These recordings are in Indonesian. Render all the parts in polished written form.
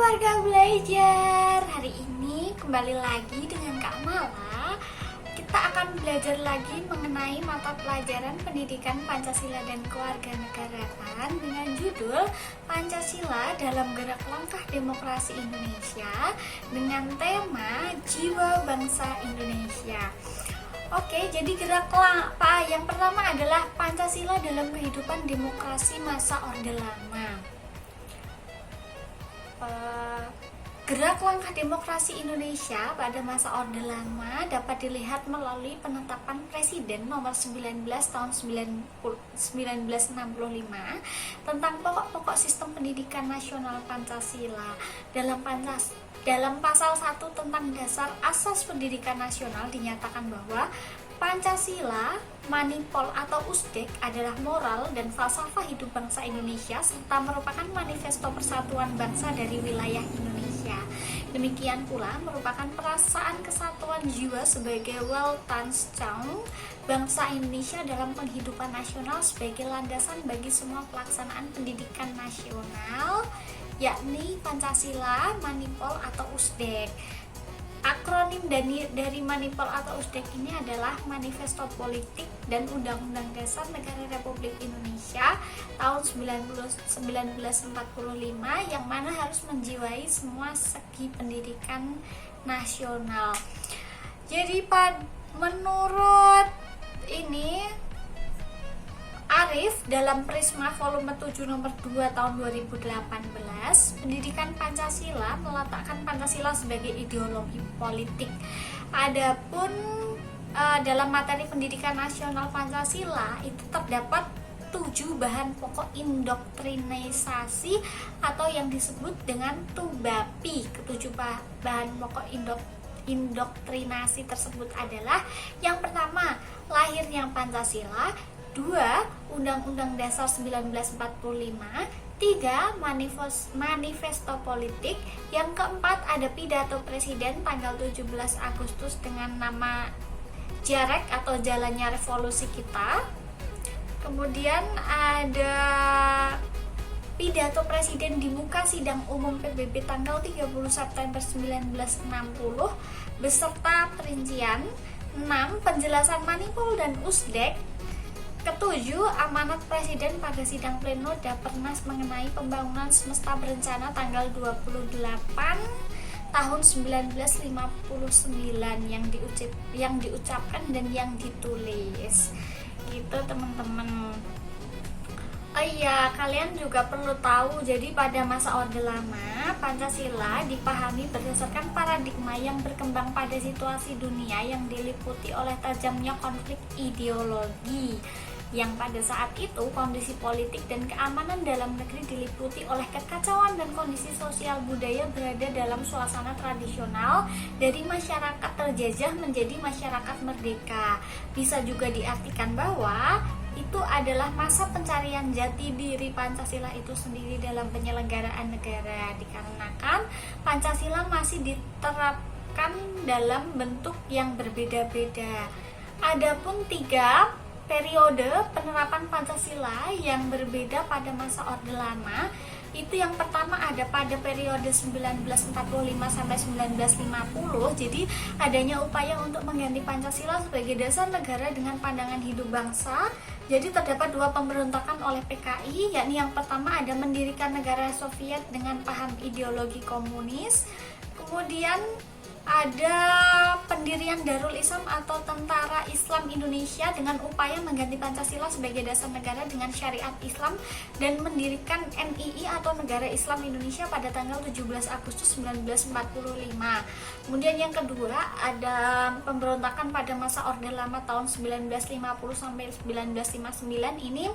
keluarga belajar. Hari ini kembali lagi dengan Kak Mala. Kita akan belajar lagi mengenai mata pelajaran pendidikan Pancasila dan Kewarganegaraan dengan judul Pancasila dalam Gerak Langkah Demokrasi Indonesia dengan tema Jiwa Bangsa Indonesia. Oke, jadi yang pertama adalah Pancasila dalam kehidupan demokrasi masa Orde Lama. Gerak langkah demokrasi Indonesia pada masa Orde Lama dapat dilihat melalui penetapan Presiden nomor 19 tahun 1965 tentang pokok-pokok sistem pendidikan nasional Pancasila. Dalam pasal 1 tentang dasar asas pendidikan nasional dinyatakan bahwa Pancasila, Manipol atau Usdek adalah moral dan falsafah hidup bangsa Indonesia serta merupakan manifesto persatuan bangsa dari wilayah Indonesia. Demikian pula merupakan perasaan kesatuan jiwa sebagai Weltanschauung bangsa Indonesia dalam penghidupan nasional sebagai landasan bagi semua pelaksanaan pendidikan nasional, yakni Pancasila, Manipol atau Usdek. Akronim dari Manipol atau Usdek ini adalah Manifesto Politik dan Undang-Undang Dasar Negara Republik Indonesia tahun 1945 yang mana harus menjiwai semua segi pendidikan nasional. Jadi menurut ini Arif dalam Prisma volume 7 nomor 2 tahun 2018, pendidikan Pancasila meletakkan Pancasila sebagai ideologi politik. Adapun dalam materi pendidikan nasional Pancasila itu terdapat 7 bahan pokok indoktrinisasi atau yang disebut dengan TUBAPI. Ketujuh bahan pokok indoktrinasi tersebut adalah: yang pertama, lahirnya Pancasila; 2. Undang-Undang Dasar 1945; 3. Manifesto Politik; yang keempat, ada pidato Presiden tanggal 17 Agustus dengan nama JAREK atau Jalannya Revolusi Kita. Kemudian ada pidato Presiden di muka sidang umum PBB tanggal 30 September 1960 beserta perincian. 6. Penjelasan Manipol dan Usdek. Ketujuh, amanat Presiden pada sidang pleno Dapernas mengenai pembangunan semesta berencana tanggal 28 tahun 1959 yang diucapkan dan yang ditulis. Gitu teman-teman. Oh iya, kalian juga perlu tahu, jadi pada masa Orde Lama, Pancasila dipahami berdasarkan paradigma yang berkembang pada situasi dunia yang diliputi oleh tajamnya konflik ideologi, yang pada saat itu kondisi politik dan keamanan dalam negeri diliputi oleh kekacauan dan kondisi sosial budaya berada dalam suasana tradisional dari masyarakat terjajah menjadi masyarakat merdeka. Bisa juga diartikan bahwa itu adalah masa pencarian jati diri Pancasila itu sendiri dalam penyelenggaraan negara, dikarenakan Pancasila masih diterapkan dalam bentuk yang berbeda-beda. Adapun 3 periode penerapan Pancasila yang berbeda pada masa Orde Lama itu, yang pertama ada pada periode 1945 sampai 1950. Jadi adanya upaya untuk mengganti Pancasila sebagai dasar negara dengan pandangan hidup bangsa. Jadi terdapat 2 pemberontakan oleh PKI, yakni yang pertama ada mendirikan negara Soviet dengan paham ideologi komunis. Kemudian ada pendirian Darul Islam atau Tentara Islam Indonesia dengan upaya mengganti Pancasila sebagai dasar negara dengan syariat Islam dan mendirikan NII atau Negara Islam Indonesia pada tanggal 17 Agustus 1945. Kemudian yang kedua ada pemberontakan pada masa Orde Lama tahun 1950 sampai 1959. Ini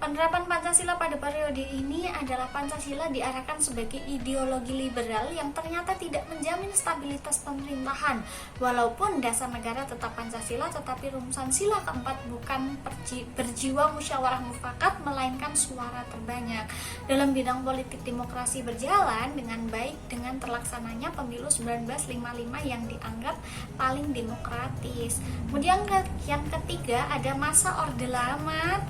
penerapan Pancasila pada periode ini adalah Pancasila diarahkan sebagai ideologi liberal yang ternyata tidak menjamin stabilitas pemerintahan. Walaupun dasar negara tetap Pancasila, tetapi rumusan sila keempat bukan berjiwa musyawarah mufakat, melainkan suara terbanyak. Dalam bidang politik demokrasi berjalan dengan baik dengan terlaksananya pemilu 1955 yang dianggap paling demokratis. Kemudian yang ketiga ada masa Orde Lama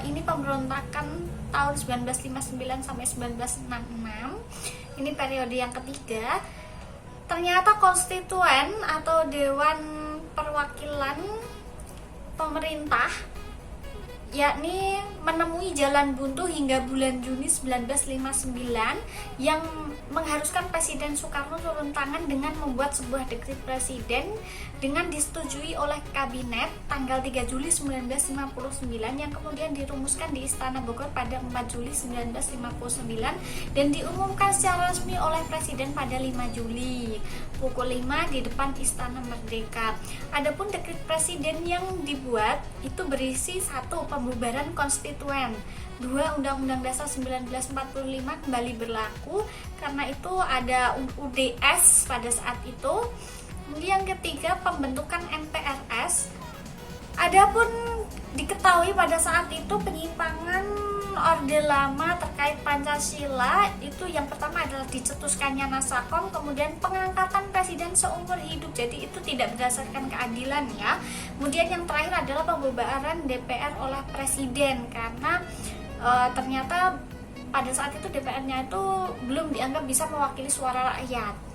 ini pemberontakan tahun 1959 sampai 1966. Ini periode yang ketiga. Ternyata konstituen atau dewan perwakilan pemerintah yakni menemui jalan buntu hingga bulan Juni 1959 yang mengharuskan Presiden Soekarno turun tangan dengan membuat sebuah dekret presiden dengan disetujui oleh kabinet tanggal 3 Juli 1959 yang kemudian dirumuskan di Istana Bogor pada 4 Juli 1959 dan diumumkan secara resmi oleh Presiden pada 5 Juli pukul 5 di depan Istana Merdeka. Adapun dekret presiden yang dibuat itu berisi 1. Pembubaran konstituen, 2. Undang-Undang Dasar 1945 kembali berlaku karena itu ada UDS pada saat itu. Kemudian yang ketiga, pembentukan MPRS. Adapun diketahui pada saat itu penyimpangan Orde Lama terkait Pancasila itu yang pertama adalah dicetuskannya Nasakom, kemudian pengangkatan presiden seumur hidup, jadi itu tidak berdasarkan keadilan ya. Kemudian yang terakhir adalah pembubaran DPR oleh presiden karena ternyata pada saat itu DPR-nya itu belum dianggap bisa mewakili suara rakyat.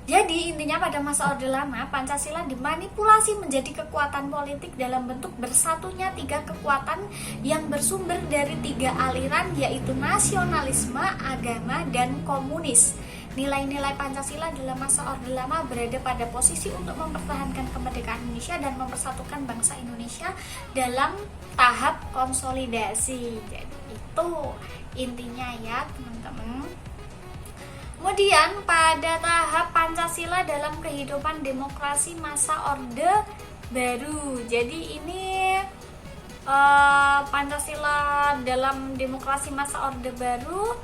Jadi intinya pada masa Orde Lama, Pancasila dimanipulasi menjadi kekuatan politik dalam bentuk bersatunya 3 kekuatan yang bersumber dari 3 aliran, yaitu nasionalisme, agama, dan komunis. Nilai-nilai Pancasila dalam masa Orde Lama berada pada posisi untuk mempertahankan kemerdekaan Indonesia dan mempersatukan bangsa Indonesia dalam tahap konsolidasi. Jadi itu intinya ya teman-teman. Kemudian pada tahap Pancasila dalam kehidupan demokrasi masa Orde Baru. Jadi ini Pancasila dalam demokrasi masa Orde Baru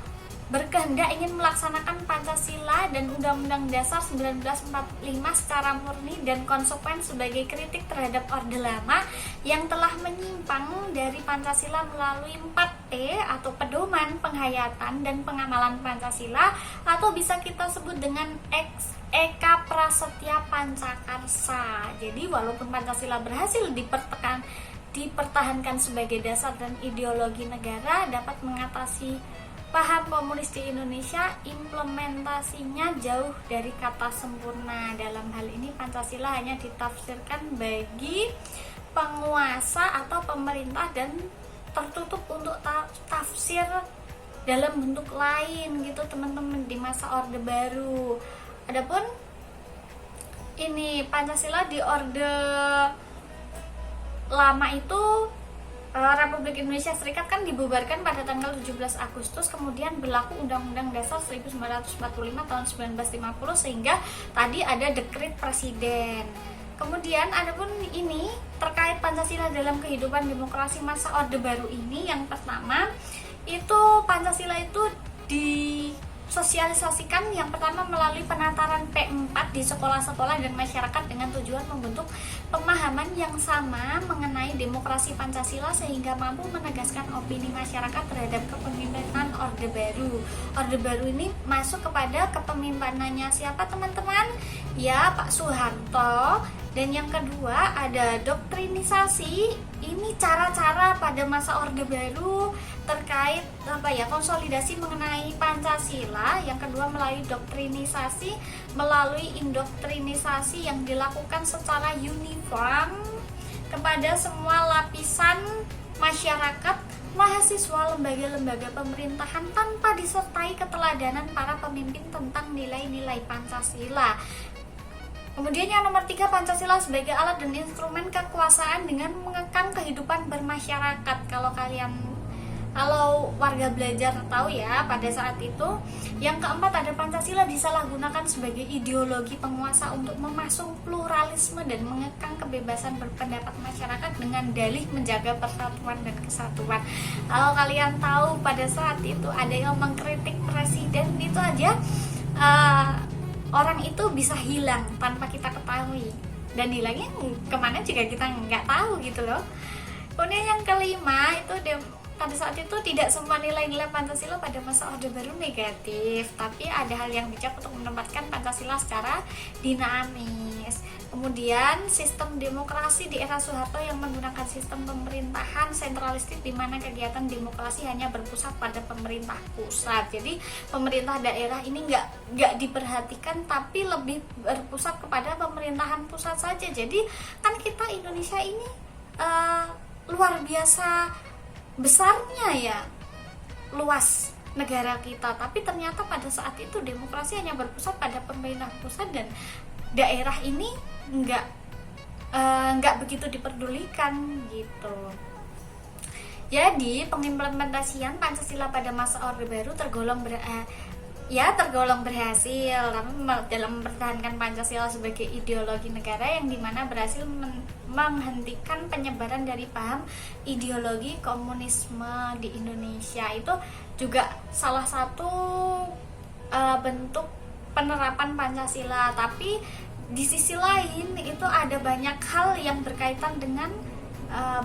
berkehendak ingin melaksanakan Pancasila dan Undang-Undang Dasar 1945 secara murni dan konsekuen sebagai kritik terhadap Orde Lama yang telah menyimpang dari Pancasila melalui 4P atau pedoman, penghayatan, dan pengamalan Pancasila, atau bisa kita sebut dengan Eka Prasetya Pancakarsa. Jadi walaupun Pancasila berhasil dipertahankan sebagai dasar dan ideologi negara, dapat mengatasi paham komunis di Indonesia, implementasinya jauh dari kata sempurna. Dalam hal ini Pancasila hanya ditafsirkan bagi penguasa atau pemerintah dan tertutup untuk tafsir dalam bentuk lain gitu teman-teman di masa Orde Baru. Adapun ini Pancasila di Orde Lama itu Republik Indonesia Serikat kan dibubarkan pada tanggal 17 Agustus, kemudian berlaku Undang-Undang Dasar 1945 tahun 1950 sehingga tadi ada dekret presiden. Kemudian adapun ini terkait Pancasila dalam kehidupan demokrasi masa Orde Baru ini, yang pertama itu Pancasila itu disosialisasikan yang pertama melalui penataran P4 di sekolah-sekolah dan masyarakat dengan tujuan membentuk pemahaman yang sama mengenai demokrasi Pancasila sehingga mampu menegaskan opini masyarakat terhadap kepemimpinan Orde Baru. Orde Baru ini masuk kepada kepemimpinannya siapa teman-teman? Ya, Pak Soeharto. Dan yang kedua ada doktrinisasi. Ini cara-cara pada masa Orde Baru terkait konsolidasi mengenai Pancasila. Yang kedua melalui doktrinisasi, melalui indoktrinisasi yang dilakukan secara uniform kepada semua lapisan masyarakat, mahasiswa, lembaga-lembaga pemerintahan tanpa disertai keteladanan para pemimpin tentang nilai-nilai Pancasila. Kemudian yang nomor 3, Pancasila sebagai alat dan instrumen kekuasaan dengan mengekang kehidupan bermasyarakat. Kalau warga belajar tahu ya pada saat itu. Yang keempat ada Pancasila disalahgunakan sebagai ideologi penguasa untuk memasung pluralisme dan mengekang kebebasan berpendapat masyarakat dengan dalih menjaga persatuan dan kesatuan. Kalau kalian tahu pada saat itu ada yang mengkritik presiden itu aja, orang itu bisa hilang tanpa kita ketahui, dan hilangnya kemana juga kita nggak tahu gitu loh. Kemudian yang kelima itu pada saat itu tidak semua nilai-nilai Pancasila pada masa Orde Baru negatif, tapi ada hal yang bijak untuk menempatkan Pancasila secara dinamis. Kemudian sistem demokrasi di era Soeharto yang menggunakan sistem pemerintahan sentralistik di mana kegiatan demokrasi hanya berpusat pada pemerintah pusat. Jadi pemerintah daerah ini nggak diperhatikan, tapi lebih berpusat kepada pemerintahan pusat saja. Jadi kan kita Indonesia ini luar biasa besarnya ya, luas negara kita, tapi ternyata pada saat itu demokrasi hanya berpusat pada pemerintah pusat dan daerah ini nggak begitu diperdulikan gitu. Jadi pengimplementasian Pancasila pada masa Orde Baru tergolong berhasil dalam mempertahankan Pancasila sebagai ideologi negara yang dimana berhasil menghentikan penyebaran dari paham ideologi komunisme di Indonesia. Itu juga salah satu bentuk penerapan Pancasila. Tapi di sisi lain itu ada banyak hal yang berkaitan dengan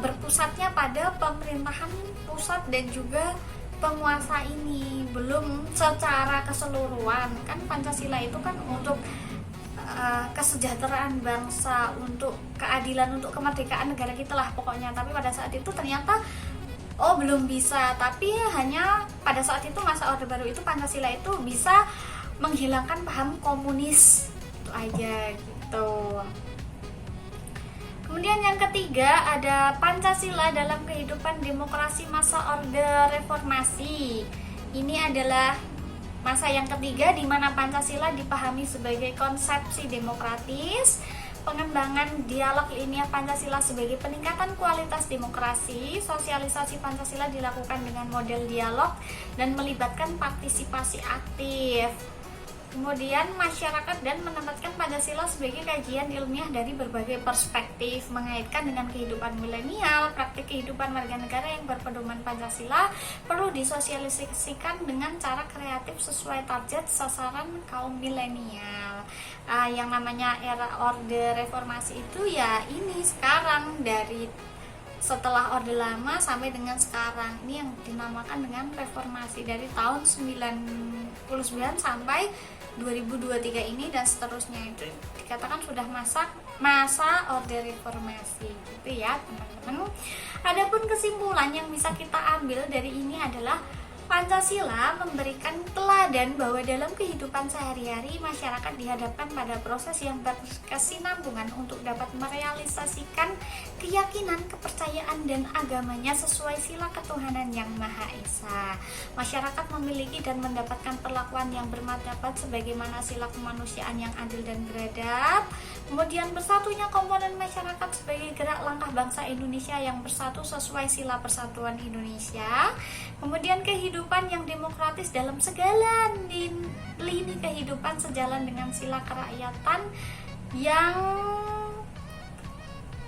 berpusatnya pada pemerintahan pusat dan juga penguasa ini, belum secara keseluruhan. Kan Pancasila itu kan untuk kesejahteraan bangsa, untuk keadilan, untuk kemerdekaan negara kita lah pokoknya. Tapi pada saat itu ternyata belum bisa. Tapi hanya pada saat itu masa Orde Baru itu Pancasila itu bisa menghilangkan paham komunis itu aja gitu. Kemudian yang ketiga ada Pancasila dalam kehidupan demokrasi masa Orde Reformasi. Ini adalah masa yang ketiga di mana Pancasila dipahami sebagai konsepsi demokratis, pengembangan dialog ilmiah Pancasila sebagai peningkatan kualitas demokrasi, sosialisasi Pancasila dilakukan dengan model dialog dan melibatkan partisipasi aktif. Kemudian masyarakat dan menempatkan Pancasila sebagai kajian ilmiah dari berbagai perspektif, mengaitkan dengan kehidupan milenial. Praktik kehidupan warga negara yang berpedoman Pancasila perlu disosialisasikan dengan cara kreatif sesuai target sasaran kaum milenial. Yang namanya era Orde Reformasi itu ya ini sekarang, dari setelah Orde Lama sampai dengan sekarang, ini yang dinamakan dengan reformasi dari tahun 99 sampai 2023 ini dan seterusnya, itu dikatakan sudah masa Orde Reformasi gitu ya teman-teman. Adapun kesimpulan yang bisa kita ambil dari ini adalah Pancasila memberikan teladan bahwa dalam kehidupan sehari-hari masyarakat dihadapkan pada proses yang berkesinambungan untuk dapat merealisasikan keyakinan, kepercayaan, dan agamanya sesuai sila ketuhanan yang Maha Esa. Masyarakat memiliki dan mendapatkan perlakuan yang bermartabat sebagaimana sila kemanusiaan yang adil dan beradab. Kemudian bersatunya komponen masyarakat sebagai gerak langkah bangsa Indonesia yang bersatu sesuai sila persatuan Indonesia. Kemudian kehidupan yang demokratis dalam segala lini kehidupan sejalan dengan sila kerakyatan yang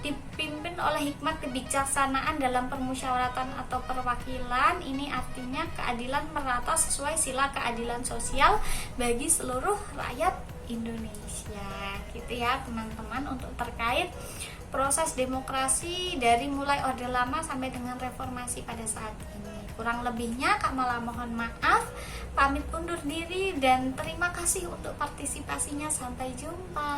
dipimpin oleh hikmat kebijaksanaan dalam permusyawaratan atau perwakilan. Ini artinya keadilan merata sesuai sila keadilan sosial bagi seluruh rakyat Indonesia gitu ya teman-teman, untuk terkait proses demokrasi dari mulai Orde Lama sampai dengan reformasi pada saat ini. Kurang lebihnya Kak Mala mohon maaf, pamit undur diri dan terima kasih untuk partisipasinya. Sampai jumpa.